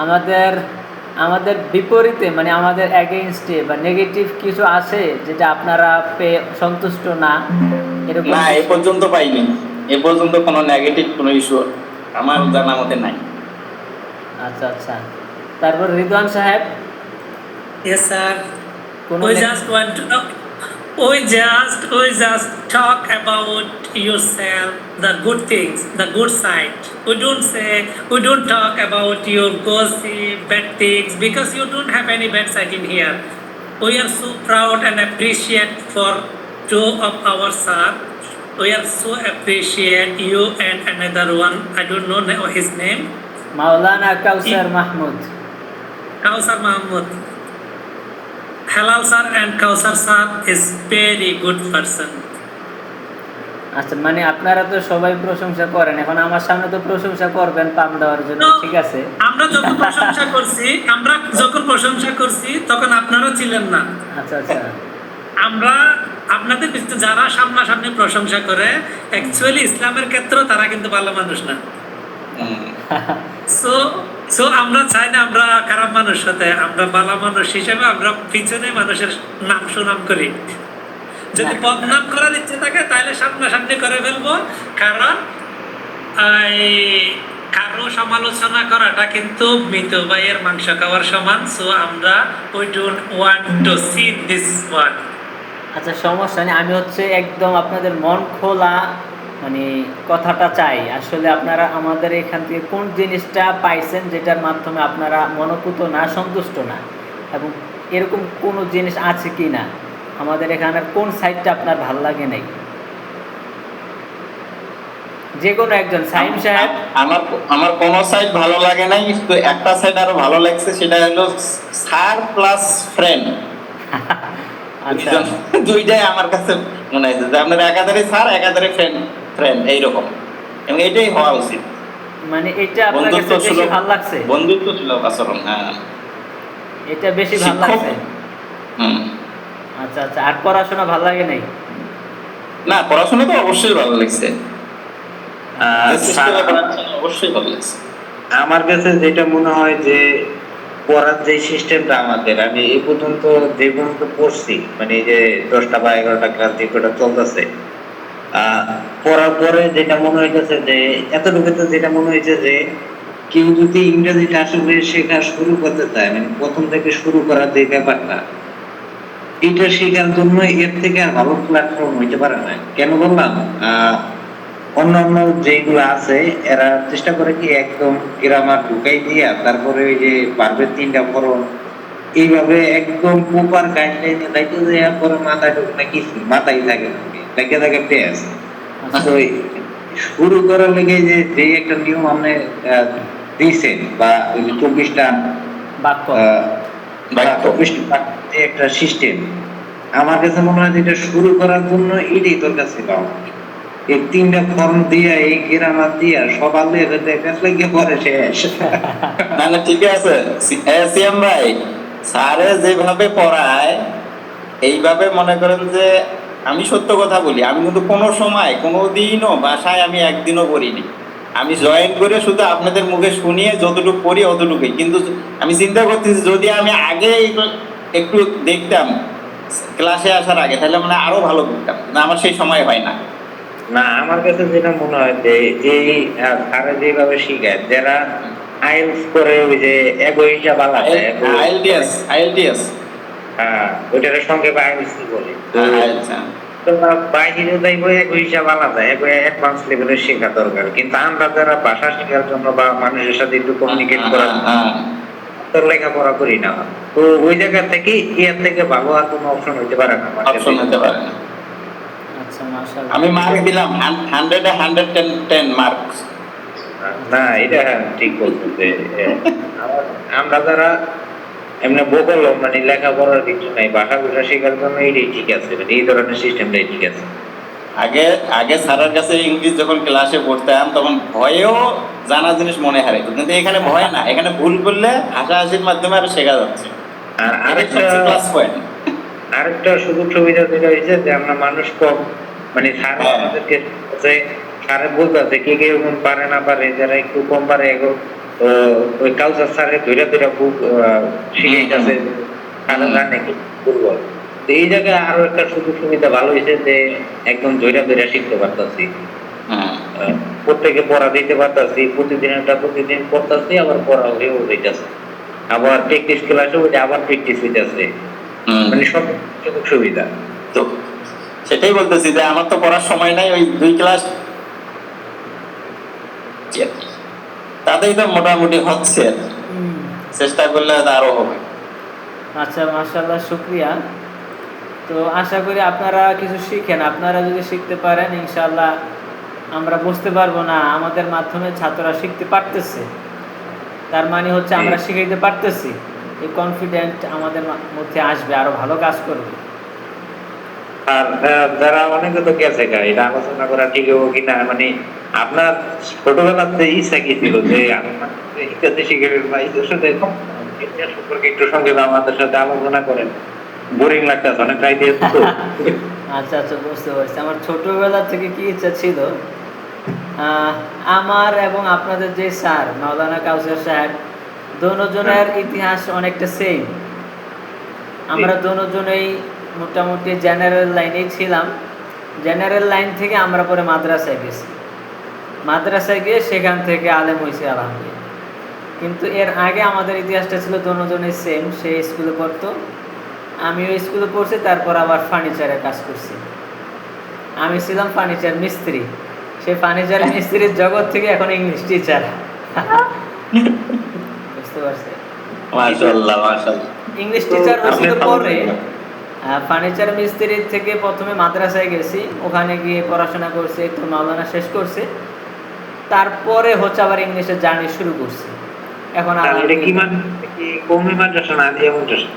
আমাদের আমাদের বিপরীতে মানে আমাদের অ্যাগেইনস্টে বা নেগেটিভ কিছু আছে যেটা আপনারা পেয়ে সন্তুষ্ট না, এরকম না, এ কিছু? পর্যন্ত পাইনি। এ পর্যন্ত কোনো নেগেটিভ কোনো ইস্যু আমার জানা মতে নাই। আচ্ছা আচ্ছা, তারপর রিদওয়ান সাহেব Yes, sir. কোনো We just want to know. We just talk about yourself, the good things, the good side. We don't talk about your gossip, bad things, because you don't have any bad side in here. We are so proud and appreciate for two of our sir. We are so appreciate you and another one. I don't know his name. Maulana Kawsar Mahmud. Kausar Mahmud. Halal sir and Kausar sir is very good person. আচ্ছা, মানে আপনারা তো সবাই প্রশংসা করেন, এখন আমার সামনে তো প্রশংসা করবেন পাম দেওয়ার জন্য, তো ঠিক আছে? আমরা যখন প্রশংসা করছি তখন আপনারা ছিলেন না। আচ্ছা আচ্ছা, আমরা আপনাদের পিছনে যারা সামনাসামনি প্রশংসা করে অ্যাকচুয়ালি ইসলামের ক্ষেত্রে তারা কিন্তু ভালো মানুষ না। সো সো আমরা চাই না আমরা খারাপ মানুষ হতে, আমরা ভালো মানুষ হিসেবে আমরা পিছনে মানুষের নাম সুনাম করি। যদি বদনাম করার ইচ্ছে থাকে তাহলে সামনাসামনি করে ফেলবো, কারণ কারো সমালোচনা করাটা কিন্তু মৃত ভাইয়ের মাংস খাওয়ার সমান। সো আমরা we don't want to C this one. আচ্ছা সমস্যা নেই, আমি হচ্ছে একদম আপনাদের মন খোলা মানে কথাটা চাই। আসলে আপনারা আমাদের এখান থেকে কোন জিনিসটা পাইছেন যেটার মাধ্যমে আপনারা মনোপুত না, সন্তুষ্ট না, এবং এরকম কোনো জিনিস আছে কি না, আমাদের এখানে কোন সাইডটা আপনার ভালো লাগে নাই? যে কোনো একজন। সাইম সাহেব। আমার কোনো সাইড ভালো লাগে নাই, তো একটা সাইড আরো ভালো লাগছে, সেটা হলো স্যার প্লাস ফ্রেন্ড। আচ্ছা, দুইটাই আমার কাছে মনে হয়েছে যে আপনার একাধারে স্যার একাধারে ফ্রেন্ড ফ্রেন্ড এইরকম, এবং এটাই হওয়া উচিত। মানে এটা আপনার কাছে বেশি ভালো লাগছে? বন্ধুত্ব সুলভ আচরণ, হ্যাঁ, এটা বেশি ভালো লাগছে। আচ্ছা আচ্ছা, আর পড়াশোনা ভালো লাগে নাই? না, পড়াশোনা তো অবশ্যই ভালো লাগছে, অবশ্যই ভালো লাগছে। আমার কাছে যেটা মনে হয় যে পড়ার যে সিস্টেমটা আমাদের, আমি এই পর্যন্ত যে পর্যন্ত পড়ছি, মানে এই যে 10টা বা 11টা ক্লাস যেটা চলতেছে, পড়ার পরে যেটা মনে হইতেছে যে এতটুকু যেটা মনে হয়েছে যে কেউ যদি ইংরেজিটা আসলে শেখা শুরু করতে চায়, মানে প্রথম থেকে শুরু করার যে ব্যাপারটা, এটা শেখার জন্য এর থেকে আর ভালো প্ল্যাটফর্ম হইতে পারে না। কেন বললাম, অন্যান্য যেগুলো আছে এরা চেষ্টা করে কি একদম গ্রামার ঢুকাই দিয়া তারপরে ওই যে পারবে 3টা ফরম এইভাবে একদম প্রপার গাইডলাইনে লাইতে দেওয়া পরে মাথায় ঢুক না, কিছু মাথায় থাকে লাগে থাকে পেঁয়াজ। তো শুরু করার লেগে যে যে একটা নিয়ম আপনি দিয়েছেন, বা ওই যে 24টা বাক্য, 24টা যে একটা সিস্টেম, আমার কাছে মনে হয় এটা শুরু করার জন্য এটাই তোর কাছে পাওয়া। এই 3টা ফর্ম দিয়া এই গ্রামার দিয়া সকালে লাগিয়ে পরে শেষ। না না, ঠিক আছে সিএম ভাই, স্যারে যেভাবে পড়ায় এইভাবে মনে করেন যে, আমি সত্য কথা বলি, আমি কিন্তু কোনো সময় কোনো দিনও বাসায় আমি একদিনও পড়িনি। আমি জয়েন করে শুধু আপনাদের মুখে শুনিয়ে যতটুকু পড়ি অতটুকুই। কিন্তু আমি চিন্তা করতেছি যদি আমি আগে একটু দেখতাম ক্লাসে আসার আগে, তাহলে মানে আরো ভালো করতাম, না আমার সেই সময় হয় না। না, আমার কাছে যেটা মনে হয় যে এই স্যারে যেভাবে শিখায়, যারা আইএলটিএস করে ওই যে এগো হিসাব আলাদা, আইএলটিএস হ্যাঁ ওইটার সঙ্গে আইএলটিএস বলে, আচ্ছা, বাইরে যাইবো এগো হিসাব আলাদা, এগো অ্যাডভান্স লেভেলের শেখা দরকার। কিন্তু আমরা যারা ভাষা শেখার জন্য বা মানুষের সাথে একটু কমিউনিকেট করার জন্য লেখাপড়া করি না, তো ওই জায়গা থেকে এর থেকে ভালো আর কোনো অপশন হইতে পারে না। অপশন হতে পারে না। আচ্ছা মাশাআল্লাহ, আমি মার্ক দিলাম 100 এ 110 মার্কস। না, এটা ঠিক বলছেন যে আমরা যারা এমনি বকল মানে লেখাপড়ার কিছু নাই, ভাষা শেখার জন্য এটাই ঠিক আছে, মানে এই ধরনের সিস্টেমটাই ঠিক আছে। আগে আগে স্যারের কাছে ইংলিশ যখন ক্লাসে পড়তাম তখন ভয়েও জানা জিনিস মনে হারাইতো, কিন্তু এখানে ভয় না, এখানে ভুল করলে হাসাহাসির মাধ্যমে আরো শেখা যাচ্ছে। আর আরেকটা প্লাস পয়েন্ট, আরেকটা সুযোগ সুবিধা যেটা হয়েছে যে আমরা মানুষ কম, মানে স্যার আমাদেরকে স্যারে বলতে কে কে পারে না পারে, যারা একটু কম পারে তো ওই কালচার স্যারে ধৈর্য ধৈর্য খুব শিখাইতেছে, কারণ জানে কি দুর্বল। তো এই জায়গায় আরো একটা সুযোগ সুবিধা ভালো হয়েছে যে একদম ধৈর্য ধৈর্য শিখতে পারতাছি। প্রত্যেকে পড়া দিতে পারতাছি, প্রতিদিন পড়তাছি, আবার পড়া হয়েও যাইতেছে, আবার প্র্যাকটিস ক্লাসে ওইটা আবার প্র্যাকটিস হইতেছে, মানে সব সুযোগ সুবিধা। তো সেটাই বলতেছি যে আমার তো পড়ার সময় নাই, ওই 2 ক্লাস তাতেই তো মোটামুটি হচ্ছে, চেষ্টা করলে হয়তো আরো হবে। আচ্ছা, মাশাআল্লাহ, শুকরিয়া। তো আশা করি আপনারা কিছু শিখেন। আপনারা যদি শিখতে পারেন, ইনশাআল্লাহ আমরা বুঝতে পারবো না আমাদের মাধ্যমে ছাত্ররা শিখতে পারতেছে, তার মানে হচ্ছে আমরা শিখাইতে পারতেছি। এই কনফিডেন্ট আমাদের মধ্যে আসবে, আরো ভালো কাজ করবে। আর যারা অনেকে তো গেছে এটা আলোচনা করা ঠিক হবো কিনা, মানে আপনার ছোটবেলাতে ইচ্ছা কি ছিল যে ইত্যাদি শিখে বা এদের সাথে ইতিহাস সম্পর্কে একটু সঙ্গে আমাদের সাথে আলোচনা করেন? বোরিং লাগতেছে অনেক রাইতে তো। আচ্ছা আচ্ছা, বুঝতে পারছি। আমার ছোটবেলা থেকে কি ইচ্ছা ছিল, আমার এবং আপনাদের যে স্যার মাওলানা কাউসার সাহেব, দোনোজনের ইতিহাস অনেকটা সেম। আমরা দোনোজনেই মোটামুটি জেনারেল লাইনেই ছিলাম। জেনারেল লাইন থেকে আমরা পরে মাদ্রাসায় গেছি, মাদ্রাসায় গিয়ে সেখান থেকে আলেম হয়েছে আলহামদুলিল্লাহ। কিন্তু এর আগে আমাদের ইতিহাসটা ছিল দোনোজনের সেম। সে স্কুলে পড়তো, আমিও স্কুলে পড়ছি, তারপর আবার ফার্নিচারের কাজ করছি। আমি ছিলাম ফার্নিচার মিস্ত্রি, সে ফার্নিচার মিস্ত্রির জগৎ থেকে এখন ইংলিশ টিচার। বুঝতে পারছি। মাশাআল্লাহ মাশাআল্লাহ। ইংলিশ টিচার হয়েছিল পরে, ফার্নিচার মিস্ত্রি থেকে প্রথমে মাদ্রাসায় গেছি, ওখানে গিয়ে পড়াশোনা করছি, একটু মাওলানা শেষ করছি, তারপরে হচ্ছে আবার ইংলিশের জার্নি শুরু করছি। এখন এটা কি মানে কি কওমি মাদ্রাসা না আলিয়া মাদ্রাসা?